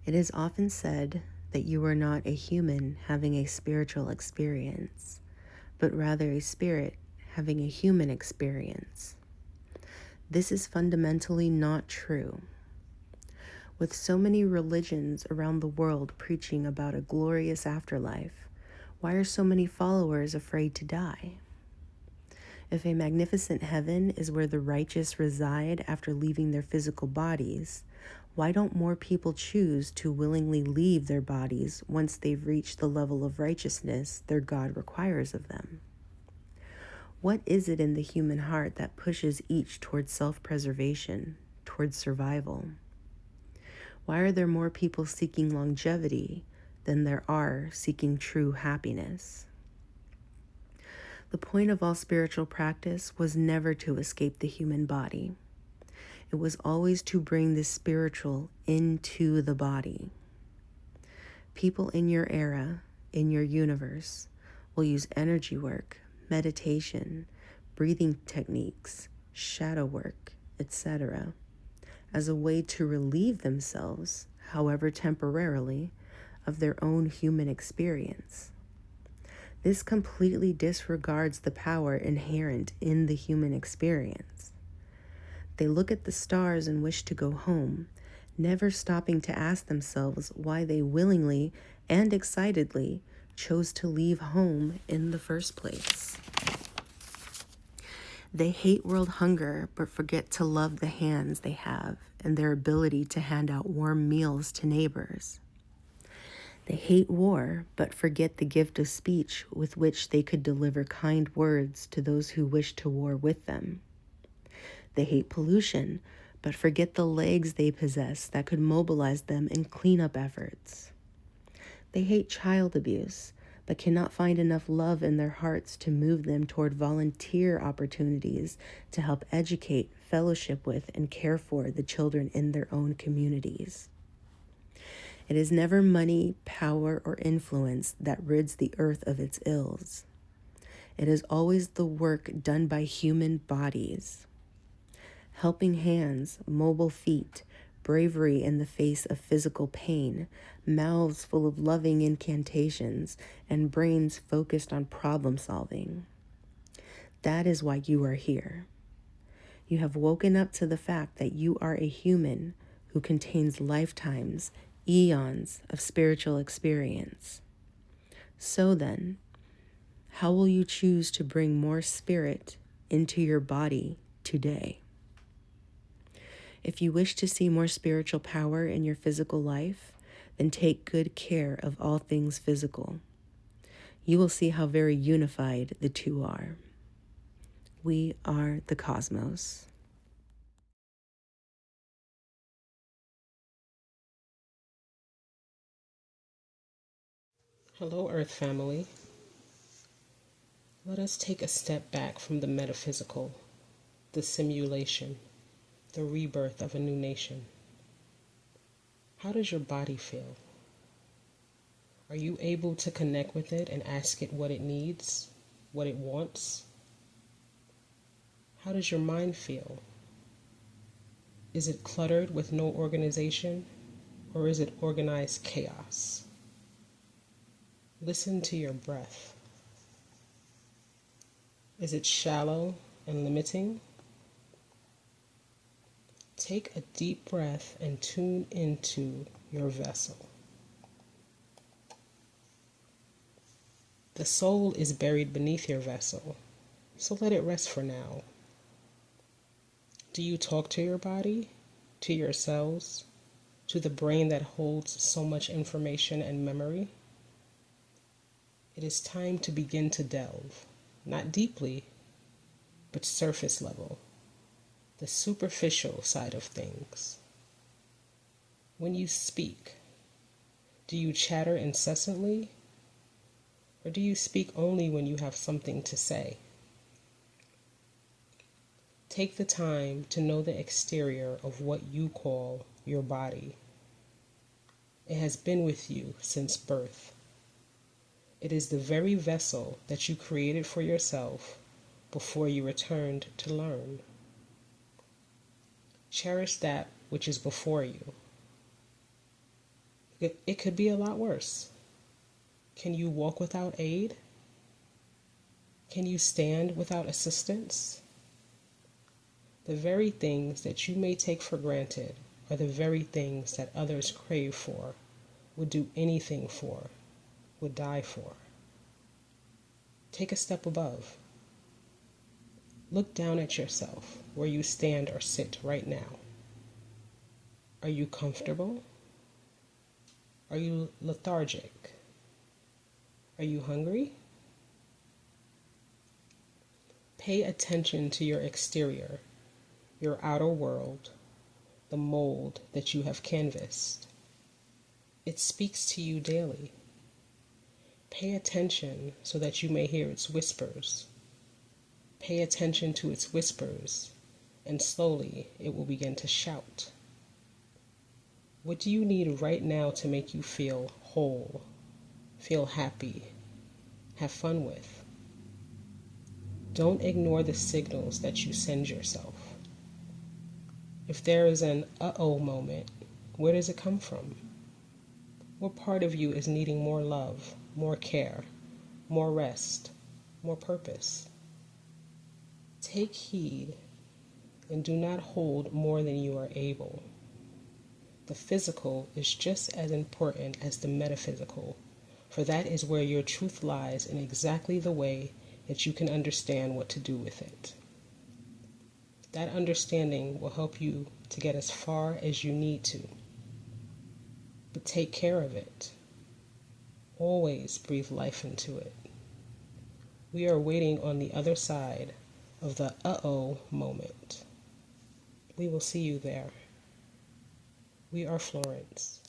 It is often said that you are not a human having a spiritual experience, but rather a spirit having a human experience. This is fundamentally not true. With so many religions around the world preaching about a glorious afterlife, why are so many followers afraid to die? If a magnificent heaven is where the righteous reside after leaving their physical bodies, why don't more people choose to willingly leave their bodies once they've reached the level of righteousness their God requires of them? What is it in the human heart that pushes each towards self-preservation, towards survival? Why are there more people seeking longevity than there are seeking true happiness? The point of all spiritual practice was never to escape the human body. It was always to bring the spiritual into the body. People in your era, in your universe, will use energy work, meditation, breathing techniques, shadow work, etc., as a way to relieve themselves, however temporarily, of their own human experience. This completely disregards the power inherent in the human experience. They look at the stars and wish to go home, never stopping to ask themselves why they willingly and excitedly chose to leave home in the first place. They hate world hunger, but forget to love the hands they have and their ability to hand out warm meals to neighbors. They hate war, but forget the gift of speech with which they could deliver kind words to those who wish to war with them. They hate pollution, but forget the legs they possess that could mobilize them in cleanup efforts. They hate child abuse, but cannot find enough love in their hearts to move them toward volunteer opportunities to help educate, fellowship with, and care for the children in their own communities. It is never money, power, or influence that rids the earth of its ills. It is always the work done by human bodies. Helping hands, mobile feet, bravery in the face of physical pain, mouths full of loving incantations, and brains focused on problem solving. That is why you are here. You have woken up to the fact that you are a human who contains lifetimes, eons of spiritual experience. So then, how will you choose to bring more spirit into your body today? If you wish to see more spiritual power in your physical life, then take good care of all things physical. You will see how very unified the two are. We are the cosmos. Hello, Earth family. Let us take a step back from the metaphysical, the simulation, the rebirth of a new nation. How does your body feel? Are you able to connect with it and ask it what it needs, what it wants? How does your mind feel? Is it cluttered with no organization, or is it organized chaos? Listen to your breath. Is it shallow and limiting? Take a deep breath and tune into your vessel. The soul is buried beneath your vessel, so let it rest for now. Do you talk to your body, to your cells, to the brain that holds so much information and memory? It is time to begin to delve, not deeply, but surface level, the superficial side of things. When you speak, do you chatter incessantly, or do you speak only when you have something to say? Take the time to know the exterior of what you call your body. It has been with you since birth. It is the very vessel that you created for yourself before you returned to learn. Cherish that which is before you. It could be a lot worse. Can you walk without aid? Can you stand without assistance? The very things that you may take for granted are the very things that others crave for, would do anything for, would die for. Take a step above. Look down at yourself where you stand or sit right now. Are you comfortable? Are you lethargic? Are you hungry? Pay attention to your exterior, your outer world, the mold that you have canvassed. It speaks to you daily. Pay attention so that you may hear its whispers. Pay attention to its whispers, and slowly it will begin to shout. What do you need right now to make you feel whole, feel happy, have fun with? Don't ignore the signals that you send yourself. If there is an uh-oh moment, where does it come from? What part of you is needing more love, more care, more rest, more purpose? Take heed and do not hold more than you are able. The physical is just as important as the metaphysical, for that is where your truth lies in exactly the way that you can understand what to do with it. That understanding will help you to get as far as you need to. But take care of it. Always breathe life into it. We are waiting on the other side of the uh-oh moment. We will see you there. We are Florence.